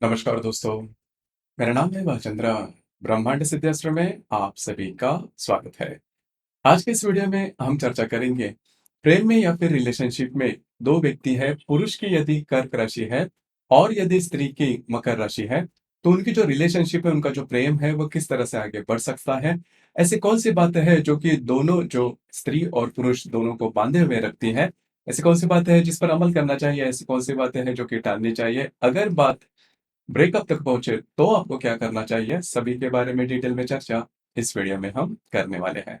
नमस्कार दोस्तों, मेरा नाम है भालचंद्र। ब्रह्मांड सिद्धास्त्र में आप सभी का स्वागत है। आज के इस वीडियो में हम चर्चा करेंगे प्रेम में या फिर रिलेशनशिप में दो व्यक्ति है, पुरुष की यदि कर्क राशि है और यदि स्त्री की मकर राशि है, तो उनकी जो रिलेशनशिप है, उनका जो प्रेम है, वो किस तरह से आगे बढ़ सकता है। ऐसी कौन सी बातें हैं जो कि दोनों जो स्त्री और पुरुष दोनों को बांधे हुए रखती है। ऐसी कौन सी बातें हैं जिस पर अमल करना चाहिए, ऐसी कौन सी बातें हैं जो कि टालनी चाहिए। अगर बात ब्रेकअप तक पहुंचे तो आपको क्या करना चाहिए, सभी के बारे में डिटेल में चर्चा इस वीडियो में हम करने वाले हैं।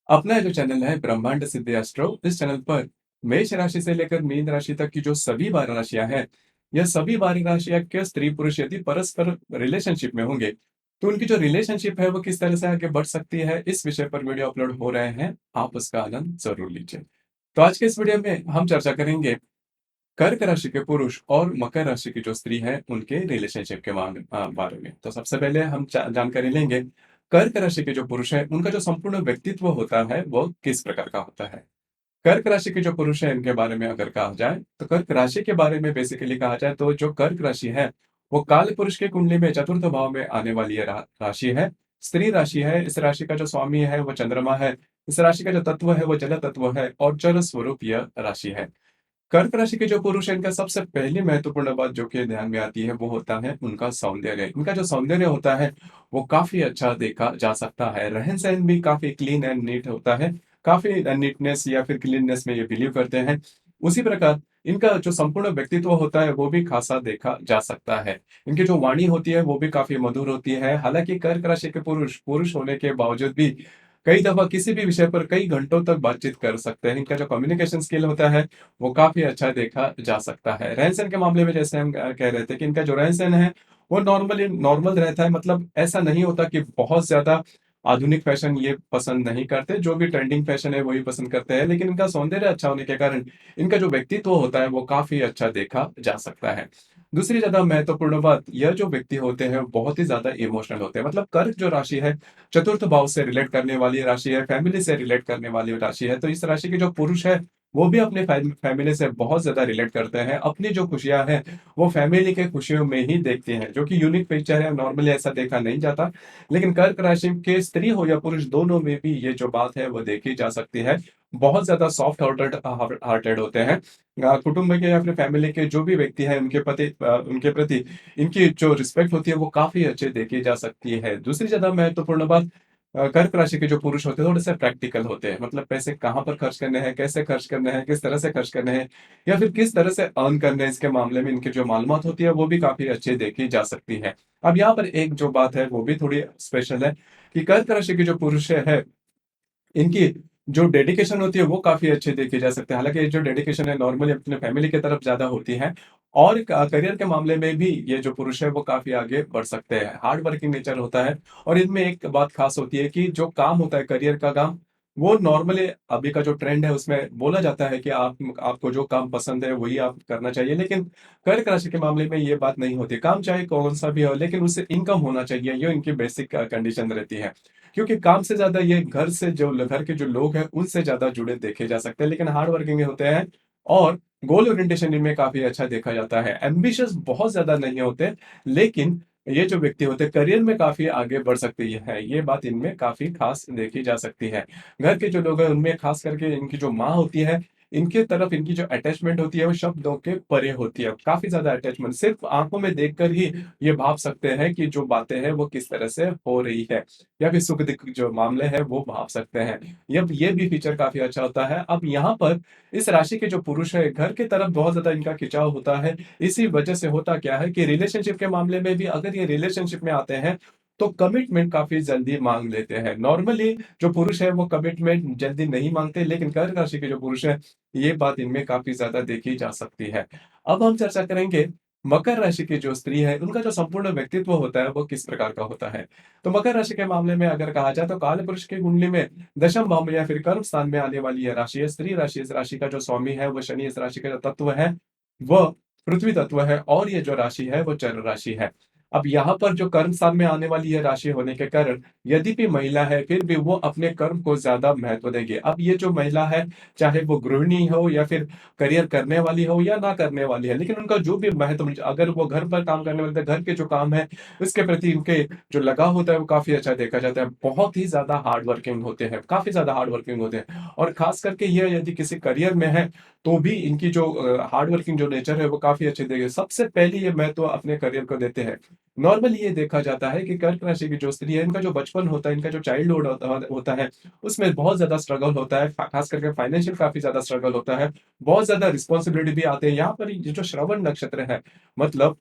अपना जो चैनल है ब्रह्मांड सिद्धि एस्ट्रो, इस चैनल पर मेष राशि से लेकर मीन राशि तक की जो सभी 12 राशियां हैं, यह सभी 12 राशियां के स्त्री पुरुष यदि परस्पर रिलेशनशिप में होंगे तो उनकी जो रिलेशनशिप है वो किस तरह से आगे बढ़ सकती है, इस विषय पर वीडियो अपलोड हो रहे हैं। आप उसका आनंद जरूर लीजिए। तो आज के इस वीडियो में हम चर्चा करेंगे कर्क राशि के पुरुष और मकर राशि की जो स्त्री है उनके रिलेशनशिप के बारे में। तो सबसे पहले हम जानकारी लेंगे कर्क राशि के जो पुरुष है उनका जो संपूर्ण व्यक्तित्व होता है वो किस प्रकार का होता है। कर्क राशि के जो पुरुष है इनके बारे में अगर कहा जाए तो कर्क राशि के बारे में बेसिकली कहा जाए तो जो कर्क राशि है वो काल पुरुष की कुंडली में चतुर्थ भाव में आने वाली ये राशि है। स्त्री राशि है। इस राशि का जो स्वामी है वो चंद्रमा है। इस राशि का जो तत्व है वो जल तत्व है और जल स्वरूप यह राशि है। कर्क राशि के जो पुरुष है इनका सबसे पहली महत्वपूर्ण बात जो कि ध्यान में आती है वो होता है उनका सौंदर्य। इनका जो सौंदर्य होता है वो काफी अच्छा देखा जा सकता है। रहन सहन भी काफी क्लीन एंड नीट होता है। काफी नीटनेस या फिर क्लीननेस में ये बिलीव करते हैं। उसी प्रकार इनका जो संपूर्ण व्यक्तित्व होता है वो भी खासा देखा जा सकता है। इनकी जो वाणी होती है वो भी काफी मधुर होती है। हालांकि कर्क राशि के पुरुष पुरुष होने के बावजूद भी कई दफा किसी भी विषय पर कई घंटों तक बातचीत कर सकते हैं। इनका जो कम्युनिकेशन स्किल होता है वो काफ़ी अच्छा देखा जा सकता है। रहन-सहन के मामले में जैसे हम कह रहे थे कि इनका जो रहन-सहन है, वो नॉर्मली नॉर्मल रहता है। मतलब ऐसा नहीं होता कि बहुत ज़्यादा आधुनिक फ़ैशन ये पसंद नहीं करते, जो भी ट्रेंडिंग फ़ैशन है वही पसंद करते हैं। लेकिन इनका सौंदर्य अच्छा होने के कारण इनका जो व्यक्तित्व होता है वो काफ़ी अच्छा देखा जा सकता है। दूसरी ज़्यादा महत्वपूर्ण बात, यह जो व्यक्ति होते हैं बहुत ही ज़्यादा इमोशनल होते हैं। मतलब कर्क जो राशि है, चतुर्थ भाव से रिलेट करने वाली राशि है, फैमिली से रिलेट करने वाली राशि है। तो इस राशि के जो पुरुष है वो भी अपने फैमिली से बहुत ज़्यादा रिलेट करते हैं। अपनी जो खुशियाँ हैं, वो फैमिली के खुशियों में ही देखते हैं, जो कि यूनिक फीचर है, नॉर्मली ऐसा देखा नहीं जाता। लेकिन कर्क राशि के स्त्री हो या पुरुष दोनों में भी ये जो बात है वो देखी जा सकती है। बहुत ज़्यादा सॉफ्ट हार्टेड होते हैं। कुटुंब के या फिर फैमिली के जो भी व्यक्ति हैं उनके प्रति इनकी जो रिस्पेक्ट होती है वो काफ़ी अच्छी देखी जा सकती है। दूसरी ज़्यादा महत्वपूर्ण बात, कर्क राशि के जो पुरुष होते हैं थोड़े-से प्रैक्टिकल होते हैं। मतलब पैसे कहाँ पर खर्च करने हैं, कैसे खर्च करने हैं, किस तरह से खर्च करने हैं या फिर किस तरह से अर्न करने हैं, इसके मामले में इनकी जो मालूमात होती है वो भी काफ़ी अच्छी देखी जा सकती है। अब यहाँ पर एक जो बात है वो भी थोड़ी स्पेशल है कि कर्क राशि के जो पुरुष है इनकी जो डेडिकेशन होती है वो काफ़ी अच्छी देखी जा सकती है। हालाँकि ये जो डेडिकेशन है नॉर्मली अपने फैमिली की तरफ ज़्यादा होती है और करियर के मामले में भी ये जो पुरुष है वो काफ़ी आगे बढ़ सकते हैं। हार्ड वर्किंग नेचर होता है और इनमें एक बात ख़ास होती है कि जो काम होता है करियर का काम, वो नॉर्मली अभी का जो ट्रेंड है उसमें बोला जाता है कि आपको जो काम पसंद है वही आप करना चाहिए। लेकिन कर्क राशि के मामले में ये बात नहीं होती। काम चाहे कौन-सा भी हो लेकिन उससे इनकम होना चाहिए, ये इनकी बेसिक कंडीशन रहती है। क्योंकि काम से ज़्यादा ये घर के जो लोग हैं, उनसे ज़्यादा जुड़े देखे जा सकते हैं, लेकिन हार्ड वर्किंग होते हैं और गोल ओरिएंटेशन इनमें काफ़ी अच्छा देखा जाता है। एम्बिशियस बहुत ज़्यादा नहीं होते, लेकिन ये जो व्यक्ति होते हैं, करियर में काफ़ी आगे बढ़ सकती है। ये बात इनमें काफ़ी ख़ास देखी जा सकती है। घर के जो लोग हैं, उनमें ख़ास करके इनकी जो माँ होती है, इनके तरफ इनकी जो अटैचमेंट होती है, वो शब्दों के परे होती है। काफ़ी ज़्यादा अटैचमेंट, सिर्फ़ आँखों में देखकर ही ये भाप सकते हैं कि जो बातें हैं, वो किस तरह से हो रही है। या फिर सुख-दुःख जो मामले हैं वो भाप सकते हैं। ये भी फीचर काफ़ी अच्छा होता है। अब यहाँ पर इस राशि के जो पुरुष है घर की तरफ बहुत ज़्यादा इनका खिंचाव होता है। इसी वजह से होता क्या है कि रिलेशनशिप के मामले में भी अगर ये रिलेशनशिप में आते हैं, तो कमिटमेंट काफ़ी जल्दी माँग लेते हैं। नॉर्मली जो पुरुष है वो कमिटमेंट जल्दी नहीं माँगते, लेकिन कर्क राशि के जो पुरुष हैं, ये बात इनमें काफ़ी ज़्यादा देखी जा सकती है। अब हम चर्चा करेंगे मकर राशि की जो स्त्री है, उनका जो संपूर्ण व्यक्तित्व होता है वो किस प्रकार का होता है। तो मकर राशि के मामले में अगर कहा जाए तो कालपुरुष की कुंडली में दशम भाव में या फिर कर्म स्थान में आने वाली यह राशि है। स्त्री राशि, इस राशि का जो स्वामी है वो शनि, इस राशि का जो तत्व है वह पृथ्वी तत्व है और ये जो राशि है वो जल राशि है। अब यहाँ पर जो कर्म स्थान में आने वाली है राशि होने के कारण यदि भी महिला है फिर भी वो अपने कर्म को ज्यादा महत्व देगी। अब ये जो महिला है, चाहे वो गृहिणी हो या फिर करियर करने वाली हो या ना करने वाली है, लेकिन उनका जो भी महत्व, अगर वो घर पर काम करने वाले, घर के जो काम है उसके प्रति इनके जो लगाव होता है वो काफी अच्छा देखा जाता है। बहुत ही ज्यादा हार्ड वर्किंग होते हैं, काफी ज्यादा हार्ड वर्किंग होते हैं। और खास करके ये यदि किसी करियर में है तो भी इनकी जो हार्ड वर्किंग जो नेचर है वो काफी अच्छी देगी। सबसे पहले ये महत्व अपने करियर को देते हैं। नॉर्मली ये देखा जाता है कि कर्क राशि की जो स्त्री है, इनका जो बचपन होता है, इनका जो चाइल्डहुड होता है, उसमें बहुत ज्यादा स्ट्रगल होता है। खास करके फाइनेंशियल काफी ज्यादा स्ट्रगल होता है, बहुत ज्यादा रिस्पॉन्सिबिलिटी भी आते हैं। यहाँ पर ये जो श्रवण नक्षत्र है, मतलब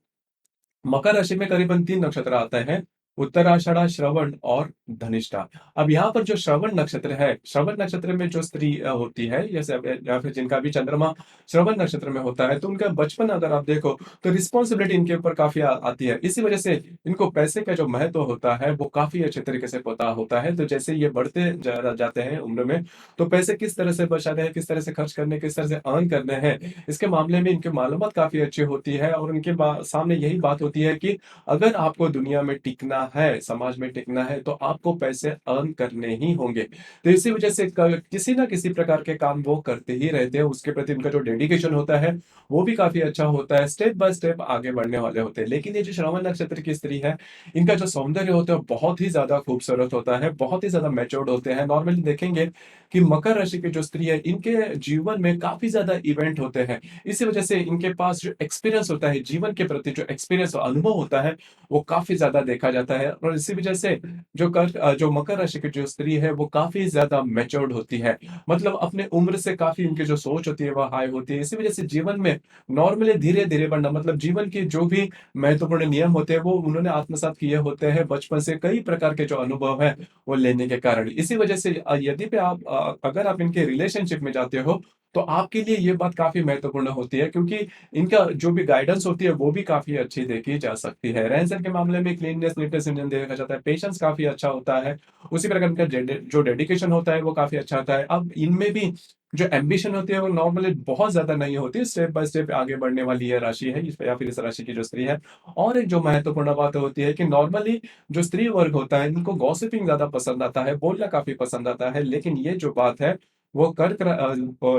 मकर राशि में करीबन 3 नक्षत्र आते हैं, उत्तराषाढ़ा, श्रवण और धनिष्ठा। अब यहाँ पर जो श्रवण नक्षत्र है, श्रवण नक्षत्र में जो स्त्री होती है, जैसे या फिर जिनका भी चंद्रमा श्रवण नक्षत्र में होता है, तो उनका बचपन अगर आप देखो तो रिस्पॉन्सिबिलिटी इनके ऊपर काफी आती है। इसी वजह से इनको पैसे का जो महत्व होता है वो काफी अच्छे तरीके से पता होता है। तो जैसे ये बढ़ते जाते हैं उम्र में, तो पैसे किस तरह से बचाने हैं, किस तरह से खर्च करने, किस तरह से अर्न करने हैं, इसके मामले में इनकी मालूमात काफी अच्छी होती है। और उनके सामने यही बात होती है कि अगर आपको दुनिया में टिकना है, समाज में टिकना है, तो आपको पैसे अर्न करने ही होंगे। तो इसी वजह से किसी ना किसी प्रकार के काम वो करते ही रहते हैं। उसके प्रति उनका जो डेडिकेशन होता है वो भी काफी अच्छा होता है, स्टेप बाय स्टेप आगे बढ़ने वाले होते हैं। लेकिन ये जो श्रवण नक्षत्र की स्त्री है, इनका जो सौंदर्य होता है बहुत ही ज्यादा खूबसूरत होता है, बहुत ही ज्यादा मैच्योर्ड होते हैं। नॉर्मली देखेंगे कि मकर राशि की जो स्त्री है, इनके जीवन में काफी ज्यादा इवेंट होते हैं। इसी वजह से इनके पास जो एक्सपीरियंस होता है, जीवन के प्रति जो एक्सपीरियंस और अनुभव होता है वो काफी ज्यादा देखा जाता है। और इसी वजह से जो मकर राशि की जो स्त्री है वो काफी ज्यादा मैच्योर्ड होती है। मतलब अपने उम्र से काफी उनकी जो सोच होती है वह हाई होती है। इसी वजह से जीवन में नॉर्मली धीरे धीरे बढ़ना, मतलब जीवन के जो भी महत्वपूर्ण नियम होते हैं वो उन्होंने आत्मसात किए होते हैं बचपन से, कई प्रकार के जो अनुभव है वो लेने के कारण। इसी वजह से यदि भी आप अगर आप इनके रिलेशनशिप में जाते हो तो आपके लिए ये बात काफी महत्वपूर्ण होती है, क्योंकि इनका जो भी गाइडेंस होती है वो भी काफी अच्छी देखी जा सकती है। रहन सहन के मामले में क्लीननेस, नीटनेस इंडियन देखा जाता है, पेशेंस काफी अच्छा होता है। उसी प्रकार इनका जो डेडिकेशन होता है वो काफी अच्छा होता है। अब इनमें भी जो एम्बिशन होती है वो नॉर्मली बहुत ज्यादा नहीं होती, स्टेप बाय स्टेप आगे बढ़ने वाली ये राशि है, या फिर इस राशि की जो स्त्री है। और एक जो महत्वपूर्ण बात होती है कि नॉर्मली जो स्त्री वर्ग होता है इनको गॉसिपिंग ज्यादा पसंद आता है, बोलना काफी पसंद आता है। लेकिन ये जो बात है वो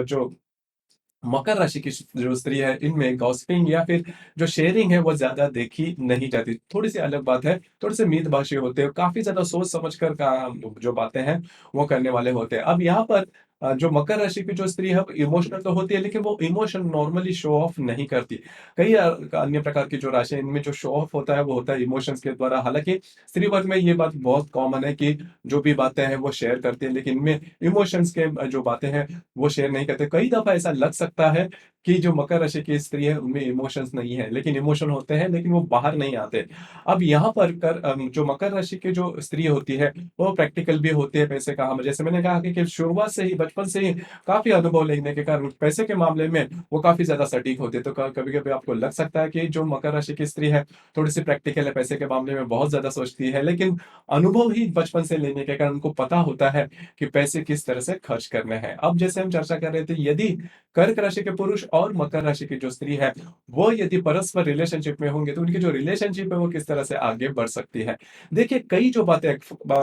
जो मकर राशि की जो स्त्री है, इनमें गॉसिपिंग या फिर जो शेयरिंग है वो ज्यादा देखी नहीं जाती। थोड़ी सी अलग बात है, थोड़े से मितभाषी होते हैं, काफी ज्यादा सोच समझ कर का जो बातें हैं वो करने वाले होते हैं। अब यहाँ पर जो मकर राशि की जो स्त्री है इमोशनल तो होती है, लेकिन वो इमोशन नॉर्मली शो ऑफ नहीं करती। कई अन्य प्रकार की जो राशि है इनमें जो शो ऑफ होता है वो होता है इमोशंस के द्वारा। हालांकि स्त्री वर्ग में ये बात बहुत कॉमन है कि जो भी बातें हैं वो शेयर करती है, लेकिन इनमें इमोशंस के जो बातें हैं वो शेयर नहीं करते। कई दफा ऐसा लग सकता है कि जो मकर राशि की स्त्री है उनमें इमोशंस नहीं है, लेकिन इमोशन होते हैं, लेकिन वो बाहर नहीं आते। अब यहाँ पर जो मकर राशि की जो स्त्री होती है वो प्रैक्टिकल भी होती है पैसे का। हम जैसे मैंने कहा कि शुरुआत से ही, बचपन से ही काफी अनुभव लेने के कारण पैसे के मामले में वो काफी ज्यादा सटीक होते हैं। तो कभी कभी आपको लग सकता है कि जो मकर राशि की स्त्री है थोड़ी सी प्रैक्टिकल है, पैसे के मामले में बहुत ज्यादा सोचती है, लेकिन अनुभव ही बचपन से लेने के कारण उनको पता होता है कि पैसे किस तरह से खर्च करने हैं। अब जैसे हम चर्चा कर रहे थे, यदि कर्क राशि के पुरुष और मकर राशि की जो स्त्री है वो यदि परस्पर रिलेशनशिप में होंगे तो उनकी जो रिलेशनशिप है वो किस तरह से आगे बढ़ सकती है। देखिए, कई जो बातें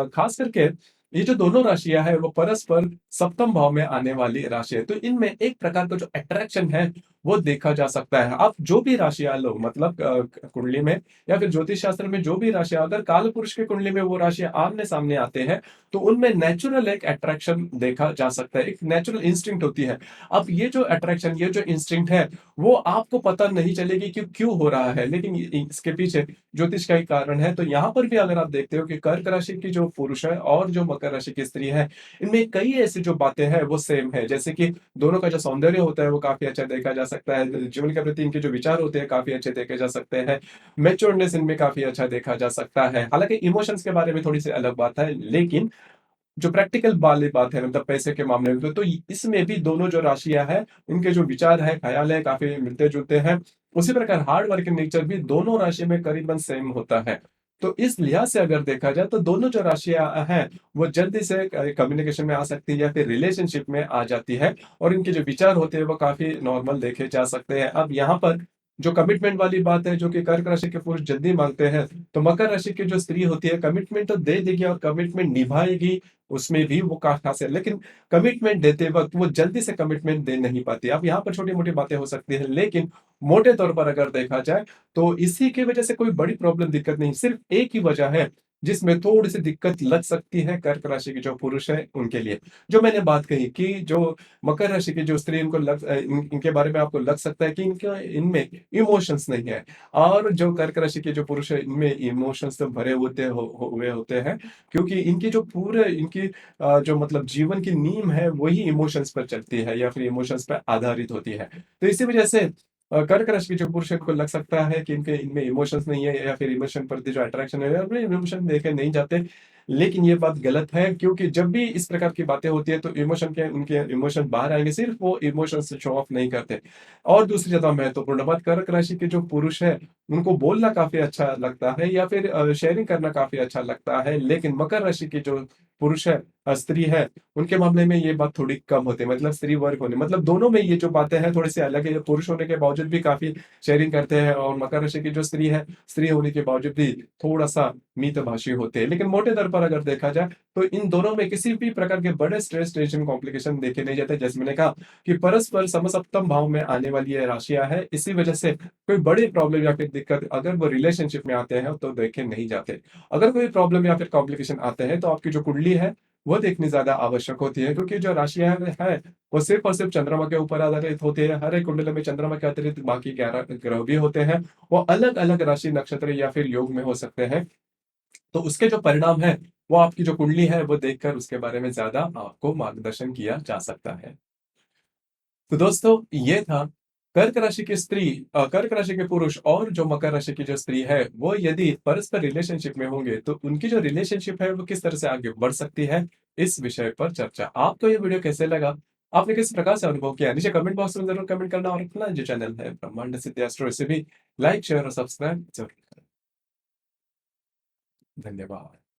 खास करके ये जो दोनों राशियां है वो परस्पर सप्तम भाव में आने वाली राशि है, तो इनमें एक प्रकार का जो अट्रैक्शन है वो देखा जा सकता है। आप जो भी राशियां लो, मतलब कुंडली में या फिर ज्योतिष शास्त्र में जो भी राशियां, अगर काल पुरुष की कुंडली में वो राशियां आमने सामने आते हैं तो उनमें नेचुरल एक अट्रैक्शन देखा जा सकता है, एक नेचुरल इंस्टिंक्ट होती है। अब ये जो अट्रैक्शन, ये जो इंस्टिंक्ट है वो आपको पता नहीं चलेगी कि क्यों हो रहा है, लेकिन इसके पीछे ज्योतिष का ही कारण है। तो यहाँ पर भी अगर आप देखते हो कि कर्क राशि की जो पुरुष है और जो मकर राशि की स्त्री है, इनमें कई ऐसी जो बातें हैं वो सेम है। जैसे कि दोनों का जो सौंदर्य होता है वो काफी अच्छा देखा जा सकता है, जीवन के प्रति इनके जो विचार होते हैं काफी अच्छे देखे जा सकते हैं, मेच्योरनेस इनमें काफी अच्छा देखा जा सकता है। हालांकि इमोशंस के बारे में थोड़ी सी अलग बात है, लेकिन जो प्रैक्टिकल वाली बात है, मतलब पैसे के मामले में, तो इसमें भी दोनों जो राशियां हैं उनके जो विचार है, ख्याल है, काफी मिलते जुलते हैं। उसी प्रकार हार्ड वर्किंग नेचर भी दोनों राशि में करीबन सेम होता है। तो इस लिहाज से अगर देखा जाए तो दोनों जो राशियां हैं वो जल्दी से कम्युनिकेशन में आ सकती है या फिर रिलेशनशिप में आ जाती है, और इनके जो विचार होते हैं वो काफी नॉर्मल देखे जा सकते हैं। अब यहाँ पर जो कमिटमेंट वाली बात है, जो कि कर्क राशि के पुरुष जल्दी मांगते हैं, तो मकर राशि की जो स्त्री होती है कमिटमेंट तो दे देगी और कमिटमेंट निभाएगी, उसमें भी वो खास है। लेकिन कमिटमेंट देते वक्त वो जल्दी से कमिटमेंट दे नहीं पाती। अब यहाँ पर छोटी मोटी बातें हो सकती है, लेकिन मोटे तौर पर अगर देखा जाए तो इसी की वजह से कोई बड़ी प्रॉब्लम दिक्कत नहीं, सिर्फ एक ही वजह है जिसमें थोड़ी सी दिक्कत लग सकती है कर्क राशि के जो पुरुष है उनके लिए। जो मैंने बात कही कि जो मकर राशि की जो स्त्री इनके बारे में आपको लग सकता है कि इनके इनमें इमोशंस नहीं है, और जो कर्क राशि के जो पुरुष है इनमें इमोशंस तो भरे हुए होते हैं, क्योंकि इनकी जो पूरे इनकी जो मतलब जीवन की नींव है वही इमोशंस पर चलती है या फिर इमोशंस पर आधारित होती है। तो इसी वजह से कर्क राशि के जो पुरुष है, इनको लग सकता है कि इनके इनमें इमोशंस नहीं है या फिर इमोशन प्रति जो अट्रैक्शन है अपने इमोशन देखे नहीं जाते। लेकिन ये बात गलत है, क्योंकि जब भी इस प्रकार की बातें होती है तो इमोशन के उनके इमोशन बाहर आएंगे, सिर्फ वो इमोशन से शो ऑफ नहीं करते। और दूसरी ज्यादा महत्वपूर्ण बात, कर्क राशि के जो पुरुष है उनको बोलना काफी अच्छा लगता है या फिर शेयरिंग करना काफी अच्छा लगता है, लेकिन मकर राशि की जो पुरुष है, स्त्री है, उनके मामले में ये बात थोड़ी कम होती है। मतलब स्त्री वर्ग होने मतलब दोनों में ये जो बातें हैं थोड़ी सी अलग है। पुरुष होने के बावजूद भी काफी शेयरिंग करते हैं, और मकर राशि की जो स्त्री है, स्त्री होने के बावजूद भी थोड़ा सा मितभाषी होते हैं। लेकिन मोटे तौर पर अगर देखा जाए तो इन दोनों में किसी भी प्रकार के बड़े स्ट्रेस टेंशन कॉम्प्लिकेशन देखे नहीं जाते। जैसे मैंने कहा कि परस्पर समसप्तम भाव में आने वाली ये राशियां है, इसी वजह से कोई बड़ी प्रॉब्लम या फिर दिक्कत अगर वो रिलेशनशिप में आते हैं तो देखे नहीं जाते। अगर कोई प्रॉब्लम या फिर कॉम्प्लिकेशन आते हैं तो आपकी जो कुंडली है वो देखनी ज्यादा आवश्यक होती है, क्योंकि जो राशियां है वो सिर्फ और सिर्फ चंद्रमा के ऊपर आधारित होती है। हर एक कुंडली में चंद्रमा के अतिरिक्त बाकी 11 ग्रह भी होते हैं, वो अलग अलग राशि नक्षत्र या फिर योग में हो सकते हैं। तो उसके जो परिणाम है वो आपकी जो कुंडली है वो देखकर उसके बारे में ज्यादा आपको मार्गदर्शन किया जा सकता है। तो दोस्तों ये था कर्क राशि की स्त्री, कर्क राशि के पुरुष और जो मकर राशि की जो स्त्री है वो यदि परस्पर रिलेशनशिप में होंगे तो उनकी जो रिलेशनशिप है वो किस तरह से आगे बढ़ सकती है, इस विषय पर चर्चा। आपको ये वीडियो कैसे लगा, आपने किस प्रकार से अनुभव किया, नीचे कमेंट बॉक्स में जरूर कमेंट करना, और अपना जो चैनल है ब्रह्मांड सिद्धि एस्ट्रो इसे भी लाइक शेयर और सब्सक्राइब जरूर करें। धन्यवाद।